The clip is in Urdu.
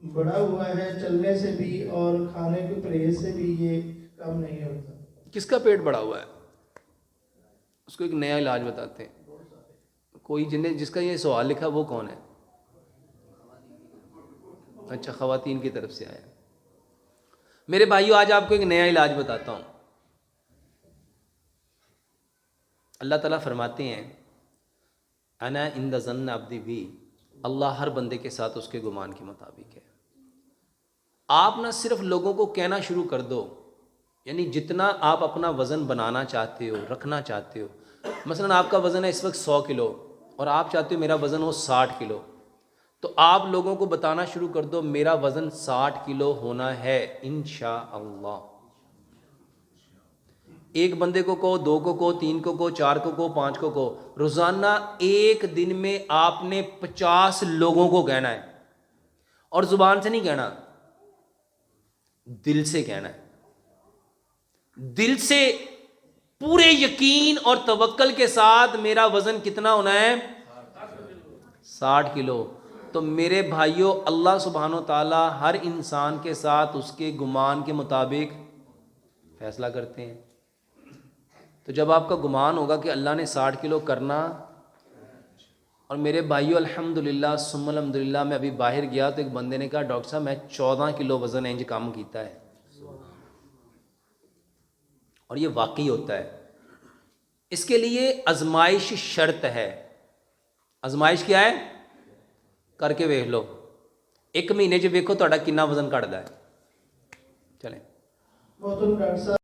بڑا ہوا ہے چلنے سے بھی اور کھانے کے پرہیز سے بھی یہ کم نہیں ہوتا. کس کا پیٹ بڑا ہوا ہے؟ اس کو ایک نیا علاج بتاتے ہیں. کوئی جس کا یہ سوال لکھا وہ کون ہے؟ اچھا، خواتین کی طرف سے آیا. میرے بھائیو، آج آپ کو ایک نیا علاج بتاتا ہوں. اللہ تعالیٰ فرماتے ہیں انا عند ظن عبدی بی، اللہ ہر بندے کے ساتھ اس کے گمان کے مطابق ہے. آپ نہ صرف لوگوں کو کہنا شروع کر دو، یعنی جتنا آپ اپنا وزن بنانا چاہتے ہو، رکھنا چاہتے ہو، مثلا آپ کا وزن ہے اس وقت 100 کلو اور آپ چاہتے ہو میرا وزن ہو 60 کلو، تو آپ لوگوں کو بتانا شروع کر دو میرا وزن 60 کلو ہونا ہے انشاءاللہ. ایک بندے کو کہو، 2 کو کہو، 3 کو کہو، 4 کو کہو، 5 کو کہو، روزانہ ایک دن میں آپ نے 50 لوگوں کو کہنا ہے. اور زبان سے نہیں کہنا، دل سے کہنا ہے. دل سے پورے یقین اور توکل کے ساتھ میرا وزن کتنا ہونا ہے؟ 60 کلو. تو میرے بھائیوں، اللہ سبحانہ و تعالی ہر انسان کے ساتھ اس کے گمان کے مطابق فیصلہ کرتے ہیں. تو جب آپ کا گمان ہوگا کہ اللہ نے 60 کلو کرنا، اور میرے بھائیوں الحمدللہ ثم الحمدللہ، میں ابھی باہر گیا تو ایک بندے نے کہا ڈاکٹر صاحب میں 14 کلو وزن انج کم کیتا ہے. اور یہ واقعی ہوتا ہے. اس کے لیے آزمائش شرط ہے. آزمائش کیا ہے؟ کر کے دیکھ لو. 1 مہینے 'ਚ ویکھو تہاڈا کتنا وزن گھٹدا ہے. چلیں. محترم ڈاکٹر صاحب